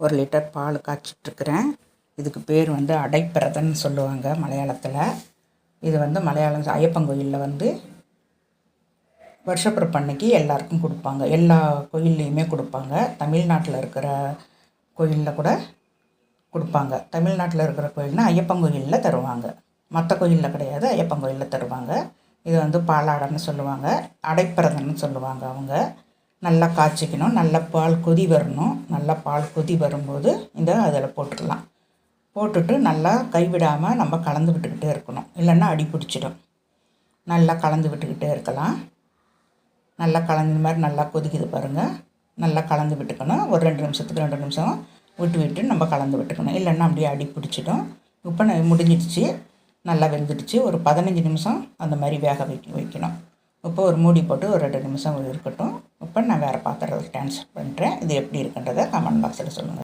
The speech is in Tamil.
1 லிட்டர் பால் காய்ச்சிட்ருக்கிறேன். இதுக்கு பேர் வந்து அடைப்பிரதன்னு சொல்லுவாங்க மலையாளத்தில். இது வந்து மலையாளம் ஐயப்பன் கோயிலில் வருஷப்பிறப்பு அன்னைக்கு எல்லாருக்கும் கொடுப்பாங்க. எல்லா கோயில்லையுமே கொடுப்பாங்க. தமிழ்நாட்டில் இருக்கிற கோயிலில் கூட கொடுப்பாங்க. தமிழ்நாட்டில் இருக்கிற கோயில்னால் ஐயப்பன் கோயிலில் தருவாங்க. மற்ற கோயிலில் கிடையாது, ஐயப்பன் கோயிலில் தருவாங்க. இது வந்து பாலாடைன்னு சொல்லுவாங்க, அடைப்பிரதன்னு சொல்லுவாங்க. அவங்க நல்லா காய்ச்சிக்கணும், நல்லா பால் கொதி வரணும். நல்லா பால் கொதி வரும்போது அதில் போட்டுக்கலாம். போட்டுட்டு நல்லா கைவிடாமல் நம்ம கலந்து விட்டுக்கிட்டே இருக்கணும், இல்லைன்னா அடி பிடிச்சிடும். நல்லா கலந்து விட்டுக்கிட்டே இருக்கலாம். நல்லா கலந்து மாதிரி நல்லா கொதிக்குது பாருங்கள். நல்லா கலந்து விட்டுக்கணும். ஒரு 2 நிமிஷத்துக்கு 2 நிமிஷம் விட்டு நம்ம கலந்து விட்டுக்கணும், இல்லைன்னா அப்படியே அடி பிடிச்சிடும். இப்போ முடிஞ்சிடுச்சு, நல்லா வெந்துடுச்சு. ஒரு 15 நிமிஷம் அந்த மாதிரி வேக வைக்கணும். இப்போ ஒரு மூடி போட்டு ஒரு 2 நிமிஷம் இருக்கட்டும். இப்போ நான் வேறு பாத்திரத்தில் ட்ரான்ஸ்ஃபர் பண்ணுறேன். இது எப்படி இருக்குன்றதை கமெண்ட் பாக்ஸில் சொல்லுங்கள்.